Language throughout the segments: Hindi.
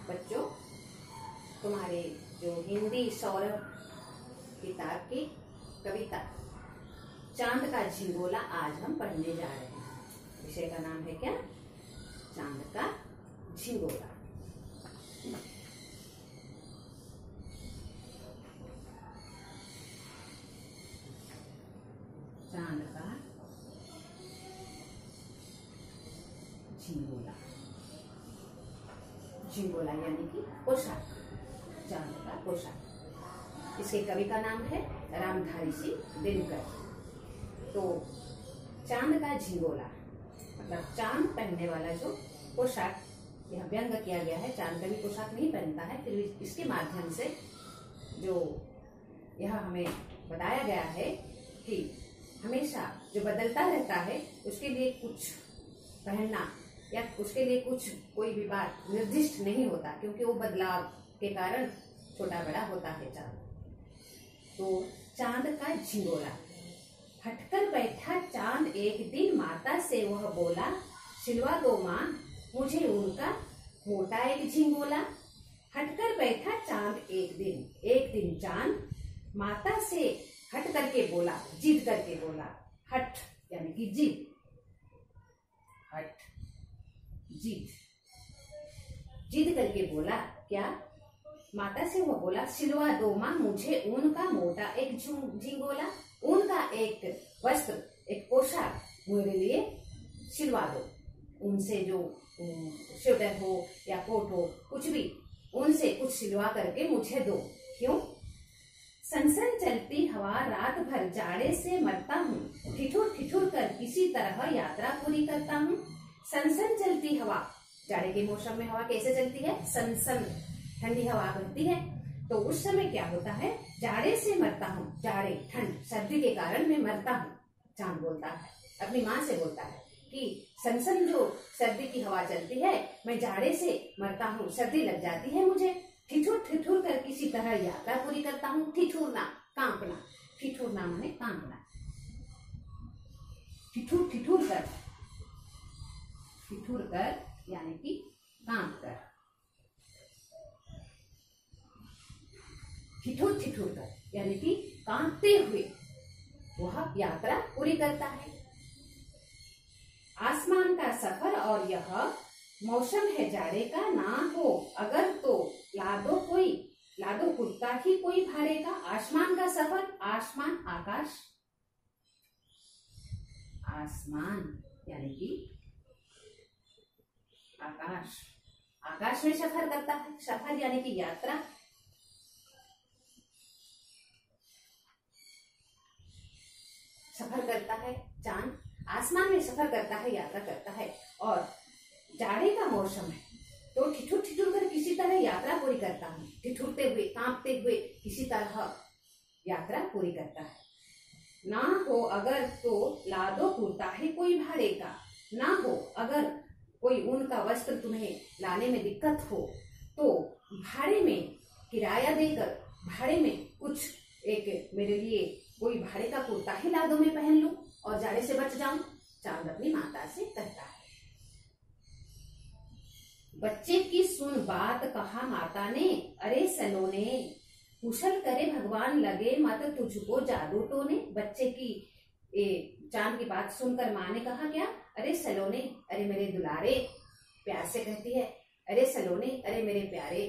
बच्चों, तुम्हारे जो हिंदी सौरभ किताब की कविता चांद का झिंगोला आज हम पढ़ने जा रहे हैं। विषय का नाम है क्या? चांद का झिंगोला। चांद का झिंगोला। झिंगोला यानी कि पोशाक, चांद का पोशाक। इसके कवि का नाम है रामधारी सिंह दिनकर। तो चांद का झिंगोला मतलब चांद पहनने वाला जो पोशाक, यह व्यंग किया गया है। चांद कभी पोशाक नहीं पहनता है, फिर भी इसके माध्यम से जो यह हमें बताया गया है कि हमेशा जो बदलता रहता है उसके लिए कुछ पहनना या उसके लिए कुछ कोई भी बात निर्दिष्ट नहीं होता, क्योंकि वो बदलाव के कारण छोटा बड़ा होता है चांद। तो चांद का झिंगोला। हटकर बैठा चांद एक दिन माता से वह बोला, सिलवा दो माँ मुझे उनका मोटा एक झिंगोला। हटकर बैठा चांद एक दिन चांद माता से हट करके बोला, जिद करके बोला। हट यानी कि जिद, हट जिद, जिद करके बोला क्या? माता से वो बोला, सिलवा दो माँ मुझे ऊन का मोटा एक झिंगोला। ऊन का एक वस्त्र, एक पोशाक मेरे लिए सिलवा दो। उनसे जो स्वेटर हो या कोट हो, कुछ भी उनसे कुछ सिलवा करके मुझे दो। क्यों? सनसन चलती हवा रात भर जाड़े से मरता हूँ, ठिठुर ठिठुर कर किसी तरह यात्रा पूरी करता हूँ। सनसन चलती हवा, जाड़े के मौसम में हवा कैसे चलती है? सनसन, ठंडी हवा बहती है। तो उस समय क्या होता है? जाड़े से मरता हूँ, जाड़े ठंड सर्दी के कारण मैं मरता हूँ। चांद बोलता है, अपनी माँ से बोलता है कि सनसन जो सर्दी की हवा चलती है, मैं जाड़े से मरता हूँ, सर्दी लग जाती है मुझे। ठिठुर ठिठुर कर किसी तरह यात्रा पूरी करता हूँ। ठिठुरना, कांपना। ठिठुरना माने कांपना। ठिठुर ठिठुर कर, ठिठुर कर यानी कि कांप कर। ठिठुर ठिठुर कर यानी कि कांपते हुए वह यात्रा पूरी करता है। आसमान का सफर और यह मौसम है जाड़े का, ना हो अगर तो लादो कुर्ता ही कोई भाड़े का। आसमान का सफर, आसमान आकाश, आसमान यानी कि आकाश, आकाश में सफर करता है। सफर यानी कि यात्रा। सफर करता है चांद, आसमान में सफर करता है, यात्रा करता है। और जाड़े का मौसम है तो ठिठुर ठिठुर कर किसी तरह यात्रा पूरी करता हूँ। ठिठुरते हुए, कांपते हुए किसी तरह यात्रा पूरी करता है। ना हो अगर तो लादो कुर्ता ही कोई भाड़े का। ना हो अगर कोई ऊन का वस्त्र तुम्हें लाने में दिक्कत हो तो भाड़े में, किराया देकर भाड़े में कुछ एक मेरे लिए कोई भाड़े का कुर्ता ही ला दो, मैं पहन लूं और जाड़े से बच जाऊं। चांद अपनी माता से कहता है। बच्चे की सुन बात कहा माता ने, अरे सलोने कुशल करे भगवान लगे मत तुझको जादू टोने। बच्चे की चांद की बात सुनकर माँ ने कहा क्या? अरे सलोने, अरे मेरे दुलारे, प्यार से कहती है, अरे सलोने, अरे मेरे प्यारे।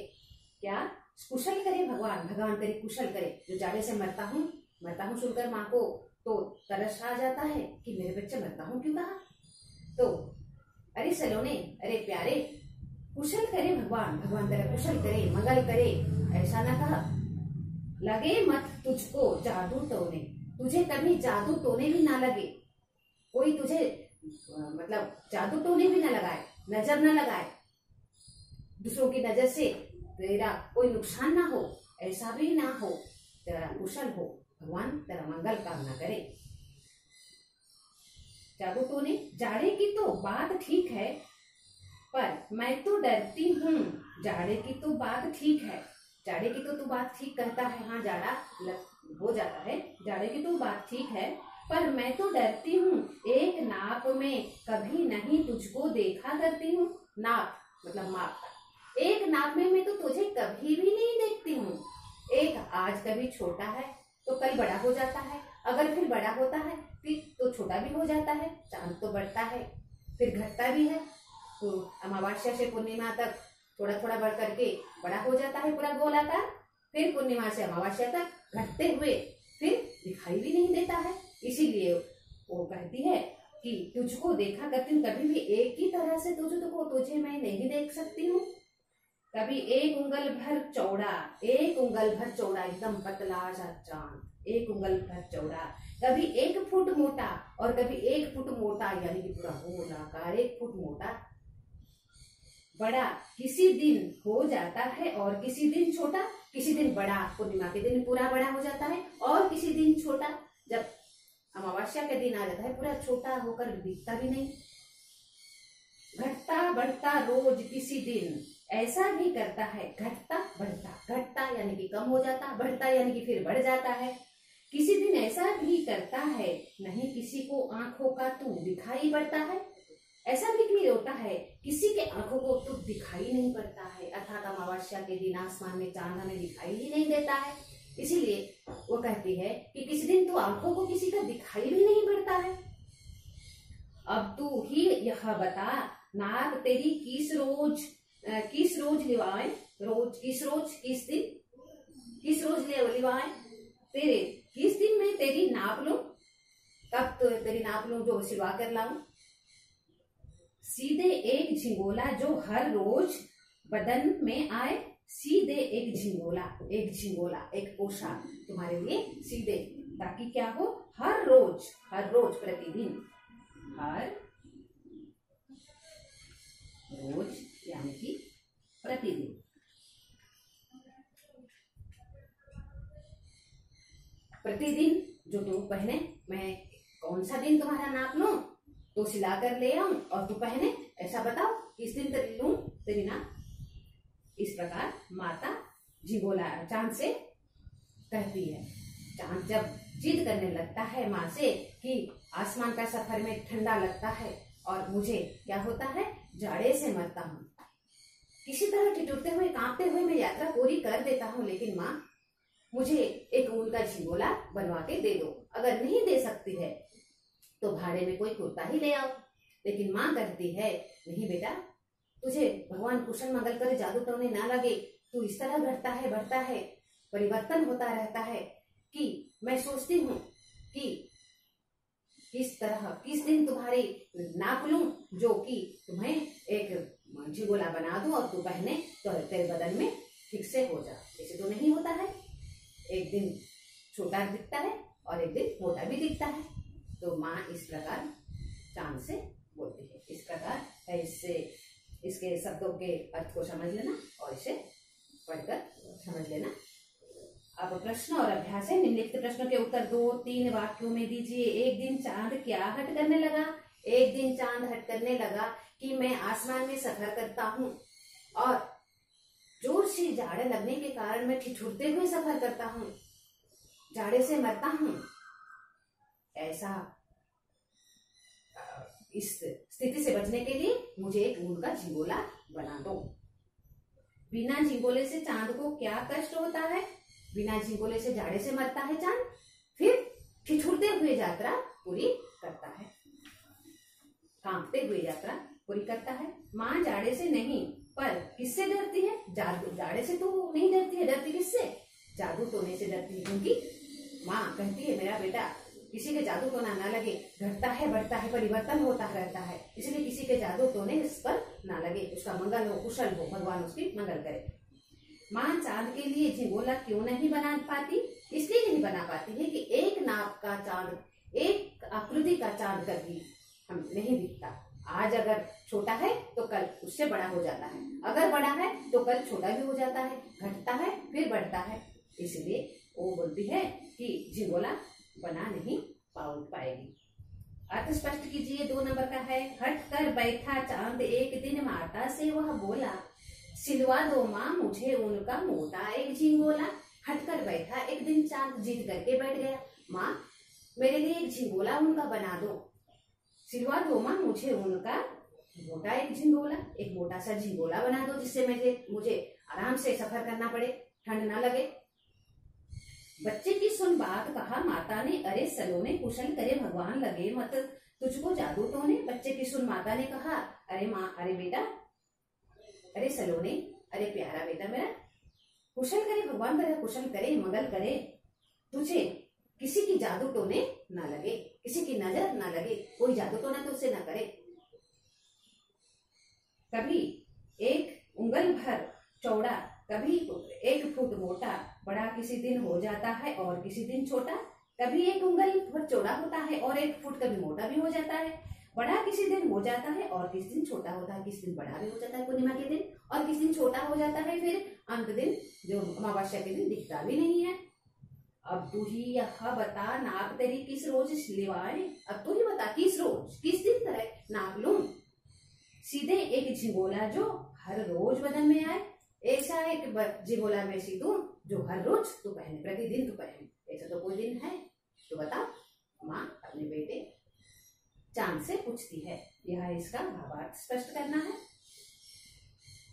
क्या? कुशल करे भगवान, भगवान तेरी कुशल करे। जो जाड़े से मरता हूँ सुनकर माँ को तो तरस आ जाता है कि मेरे बच्चे मरता हूँ क्यों कहा। तो अरे सलोने, अरे प्यारे, कुशल करे भगवान, भगवान तेरा कुशल करे, मंगल करे, ऐसा ना कहा। लगे मत तुझको जादू टोने, तुझे कभी जादू टोने भी ना लगे। कोई तुझे मतलब जादू टोने भी ना लगाए, नजर ना लगाए, दूसरों की नजर से तेरा कोई नुकसान ना हो, ऐसा भी ना हो। तेरा कुशल हो, भगवान तेरा मंगल कामना करे। जादू टोने, जाड़े की तो बात ठीक है पर मैं तो डरती हूँ। जाड़े की तो बात ठीक है, जाड़े की तो तू बात ठीक कहता है, हाँ जाड़ा हो जाता है। जाड़े की तो बात ठीक है पर मैं तो डरती हूँ, एक नाप में कभी नहीं तुझको देखा करती हूँ। नाप मतलब माप, एक नाप में मैं तो तुझे कभी भी नहीं देखती हूँ। एक आज कभी छोटा है तो कल बड़ा हो जाता है, अगर फिर बड़ा होता है फिर तो छोटा भी हो जाता है। चांद तो बढ़ता है फिर घटता भी है, तो अमावस्या से पूर्णिमा तक थोड़ा थोड़ा बढ़ करके बड़ा हो जाता है पूरा गोलाकार, फिर पूर्णिमा से अमावस्या तक घटते हुए फिर दिखाई भी नहीं देता है। इसीलिए वो कहती है कि तुझको देखा करती हूँ, कभी भी एक ही तरह से तुझे मैं नहीं देख सकती हूँ। कभी एक उंगल भर चौड़ा, एक उंगल भर चौड़ा एकदम पतला सा चांद, एक उंगल भर चौड़ा, कभी 1 फुट मोटा और कभी 1 फुट मोटा, यानी कि पूरा गोलाकार 1 फुट मोटा बड़ा। किसी दिन हो जाता है और किसी दिन छोटा, किसी दिन बड़ा, पूर्णिमा के दिन पूरा बड़ा हो जाता है और किसी दिन छोटा, जब अमावस्या के दिन आ जाता है पूरा छोटा होकर दिखता भी नहीं। घटता बढ़ता रोज किसी दिन ऐसा भी करता है, घटता बढ़ता, घटता यानी कि कम हो जाता, बढ़ता यानी कि फिर बढ़ जाता है। किसी दिन ऐसा भी करता है, नहीं किसी को आंखों का तू दिखाई पड़ता है, ऐसा भी होता है किसी के आंखों को तो दिखाई नहीं पड़ता है, अर्थात अमावस्या के दिन आसमान में चांद हमें दिखाई ही नहीं देता है। इसीलिए वो कहती है कि किसी दिन तो आंखों को किसी का दिखाई भी नहीं पड़ता है। अब तू ही यह बता, नाप तेरी किस रोज लिवाएं, किस रोज लिवाएं, तेरे किस दिन में तेरी नाप लूं, कब तो तेरी नाप लूं जो सिलवा कर लाऊं। सीधे एक झिंगोला जो हर रोज बदन में आए, सीधे एक झिंगोला एक पोशाक तुम्हारे लिए सीधे, ताकि क्या हो, हर रोज प्रतिदिन, हर रोज यानी कि प्रतिदिन, प्रतिदिन जो तुम पहने, मैं कौन सा दिन तुम्हारा नाप लूं तो सिला कर ले आऊं और तू पहने, ऐसा बताओ किस दिन लूं तेरी नाप। इस प्रकार माता झिंगोला चांद से कहती है। चांद जब जिद करने लगता है माँ से कि आसमान का सफर में ठंडा लगता है और मुझे क्या होता है, जाड़े से मरता हूँ, किसी तरह ठिठुरते हुए कांपते हुए मैं यात्रा पूरी कर देता हूँ, लेकिन माँ मुझे एक ऊन का झिंगोला बनवा के दे दो, अगर नहीं दे सकती है तो भाड़े में कोई कुर्ता ही ले आओ। लेकिन माँ कहती है, नहीं बेटा, तुझे भगवान कुशल मंगल करे, जादू टोने ना लगे, तू इस तरह घटता है बढ़ता है, परिवर्तन होता रहता है कि मैं सोचती हूँ कि किस तरह किस दिन तुम्हारे नाप लूं जो कि तुम्हें एक झिंगोला बना दूं और तू पहने तो तेरे बदन में ठीक से हो जा। ऐसे तो नहीं होता है, एक दिन छोटा दिखता है और एक दिन मोटा भी दिखता है। तो माँ इस प्रकार चांद से बोलती है। इस प्रकार है, इससे इसके शब्दों के अर्थ को समझ लेना और इसे पढ़कर समझ लेना। अब प्रश्न और अभ्यास है। निम्नलिखित प्रश्नों के उत्तर 2-3 वाक्यों में दीजिए। एक दिन चांद क्या हट करने लगा? एक दिन चांद हट करने लगा कि मैं आसमान में सफर करता हूँ और जोर से जाड़े लगने के कारण मैं ठिठुरते हुए सफर करता हूँ, जाड़े से मरता हूँ। ऐसा इस स्थिति से बचने के लिए मुझे एक ऊन का झिंगोला बना दो। बिना झिंगोले से चांद को क्या कष्ट होता है? बिना झिंगोले से जाड़े से मरता है चांद, फिर ठिठुरते हुए यात्रा पूरी करता है, कांपते हुए यात्रा पूरी करता है। माँ जाड़े से नहीं पर किससे डरती है? जाड़े से तो नहीं डरती है, डरती किससे? जादू टोने से डरती है, क्योंकि माँ कहती है मेरा बेटा किसी के जादू टोना ना लगे, घटता है बढ़ता है, परिवर्तन होता रहता है, इसलिए किसी के जादू टोने इस पर ना लगे, उसका मंगल हो, कुशल हो, भगवान उसकी मंगल करे। माँ चांद के लिए झिंगोला क्यों नहीं बना पाती? इसलिए नहीं बना पाती है कि एक नाप का चांद, एक आकृति का चांद कभी हम नहीं दिखता। आज अगर छोटा है तो कल उससे बड़ा हो जाता है, अगर बड़ा है तो कल छोटा भी हो जाता है, घटता है फिर बढ़ता है। इसलिए वो बोलती है कि झिंगोला बना नहीं पाएगी। अर्थ स्पष्ट कीजिए। 2 नंबर का है, हट कर बैठा चांद एक दिन माता से वह बोला, सिलवा दो माँ मुझे उनका मोटा एक झिंगोला। हट कर बैठा, एक दिन चांद जिद करके बैठ गया, माँ मेरे लिए एक झिंगोला उनका बना दो, सिलवा दो माँ मुझे उनका मोटा एक झिंगोला, एक मोटा सा झिंगोला बना दो जिससे मुझे आराम से सफर करना पड़े, ठंड ना लगे। बच्चे की सुन बात कहा माता ने, अरे सलोने कुशल करे भगवान लगे मत, तुझको जादू टोने। बच्चे की सुन माता ने कहा, अरे माँ, अरे बेटा, अरे सलोने, अरे प्यारा बेटा मेरा, कुशल करे भगवान तेरा कुशल करे, मंगल करे, तुझे किसी की जादू टोने ना लगे, किसी की नजर ना लगे, कोई जादू टोना तो उससे ना करे। कभी 1 उंगल भर चौड़ा, कभी 1 फुट मोटा, बड़ा किसी दिन हो जाता है और किसी दिन छोटा। कभी 1 उंगल भर चौड़ा होता है और 1 फुट कभी मोटा भी हो जाता है। बड़ा किसी दिन हो जाता है और किसी दिन छोटा होता है, किसी दिन बड़ा भी हो जाता है पूर्णिमा के दिन, और किसी दिन छोटा हो जाता है फिर अंत दिन जो अमावस्या के दिन दिखता भी नहीं है। अब तू ही यह बता नाप तेरी किस रोज सिलवाए, अब तू ही बता किस रोज किस दिन तरह नाप लूं, सीधे एक झिंगोला जो हर रोज बदन में आए, ऐसा एक झिंगोला में सीधू जो हर रोज तू पहने, प्रतिदिन तू पहने, ऐसा तो कोई दिन है तो बता। माँ अपने बेटे चांद से पूछती है। यह इसका भावार्थ स्पष्ट करना है।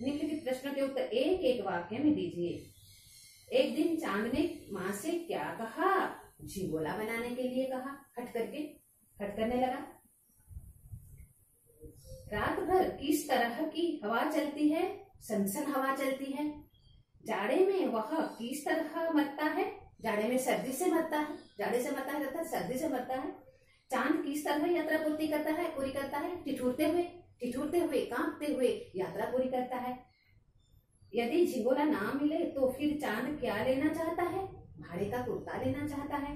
निम्नलिखित प्रश्नों के उत्तर एक एक वाक्य में दीजिए। एक दिन चांद ने माँ से क्या कहा? झिंगोला बनाने के लिए कहा। खट करने लगा। रात भर किस तरह की हवा चलती है? सनसन हवा चलती है। जाड़े में वह किस तरह मरता है? जाड़े में सर्दी से मरता है, जाड़े से मरता है तथा सर्दी से मरता है। चांद किस तरह यात्रा पूरी करता है? ठिठुरते हुए कांपते हुए यात्रा पूरी करता है। यदि झिंगोला ना मिले तो फिर चांद क्या लेना चाहता है? भाड़े का कुर्ता लेना चाहता है।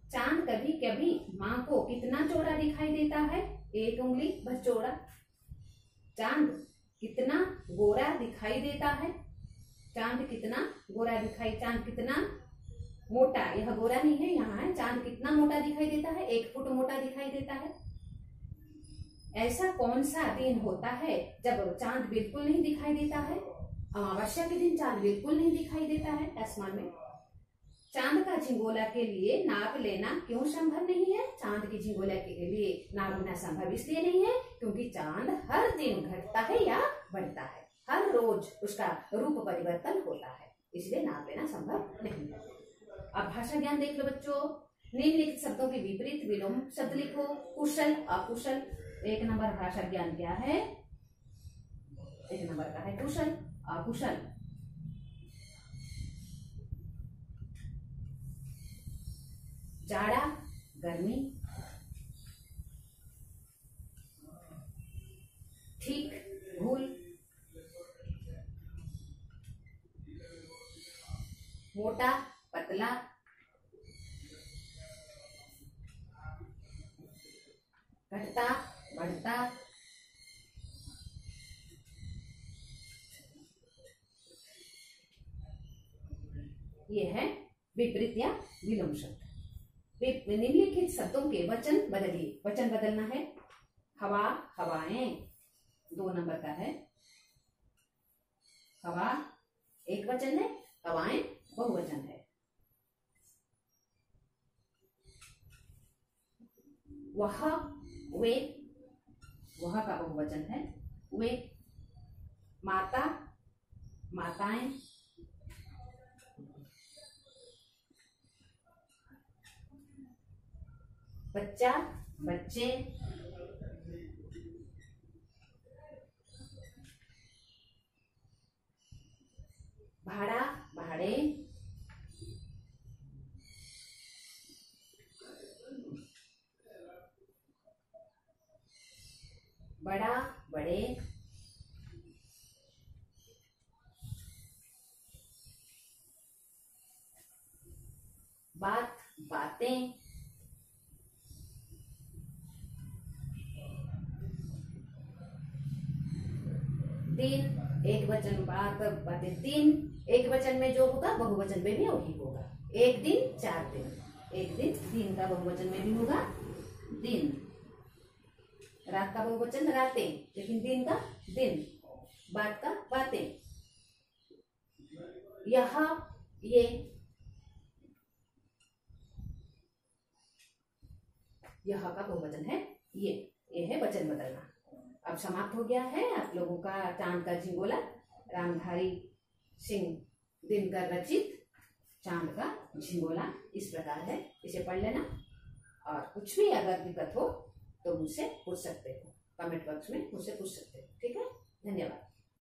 चांद कभी कभी माँ को कितना चौड़ा दिखाई देता है? 1 उंगली भर चौड़ा। चांद कितना गोरा दिखाई देता है? चांद कितना मोटा, यह गोरा नहीं है, यहाँ है। चांद कितना मोटा दिखाई देता है? 1 फुट मोटा दिखाई देता है। ऐसा कौन सा दिन होता है जब चांद बिल्कुल नहीं दिखाई देता है? अमावस्या के दिन चांद बिल्कुल नहीं दिखाई देता है आसमान में। चांद का झिंगोला के लिए नाप लेना क्यों संभव नहीं है? चांद की झिंगोला के लिए नापना संभव इसलिए नहीं है क्योंकि चांद हर दिन घटता है या बढ़ता है, हर रोज उसका रूप परिवर्तन होता है, इसलिए नाप लेना संभव नहीं है। अब भाषा ज्ञान देख लो बच्चों। निम्नलिखित शब्दों के विपरीत विलोम शब्द लिखो। कुशल, अकुशल। 1 नंबर भाषा ज्ञान क्या है? 1 नंबर का है कुशल, अकुशल। जाड़ा, गर्मी। ठीक, भूल। मोटा, पतला। घटता, बढ़ता। ये है विपरीत या विलोम शब्द। निम्नलिखित शब्दों के वचन बदलिए। वचन बदलना है। हवा, हवाएं 2 नंबर का है। हवा एक वचन है, हवाएं बहुवचन है। वह, वे, वह का बहुवचन है वे। माता, माताएं। बच्चा, बच्चे। भाड़ा, भाड़े। बड़ा, बड़े। बात, बातें। दिन एक वचन, बात, बातें। दिन एक वचन में जो होगा बहुवचन में भी वही होगा। 1 दिन 4 दिन। 1 दिन, दिन का बहुवचन में भी होगा दिन। रात का बहुवचन रातें, लेकिन दिन का दिन। बात का बातें। यह, ये। यह का बहुवचन है ये है वचन बदलना। अब समाप्त हो गया है आप लोगों का चांद का झिंगोला, रामधारी सिंह दिनकर रचित चांद का झिंगोला इस प्रकार है। इसे पढ़ लेना और कुछ भी अगर दिक्कत हो तो मुझसे पूछ सकते हो, कमेंट बॉक्स में मुझसे पूछ सकते हो। ठीक है, धन्यवाद।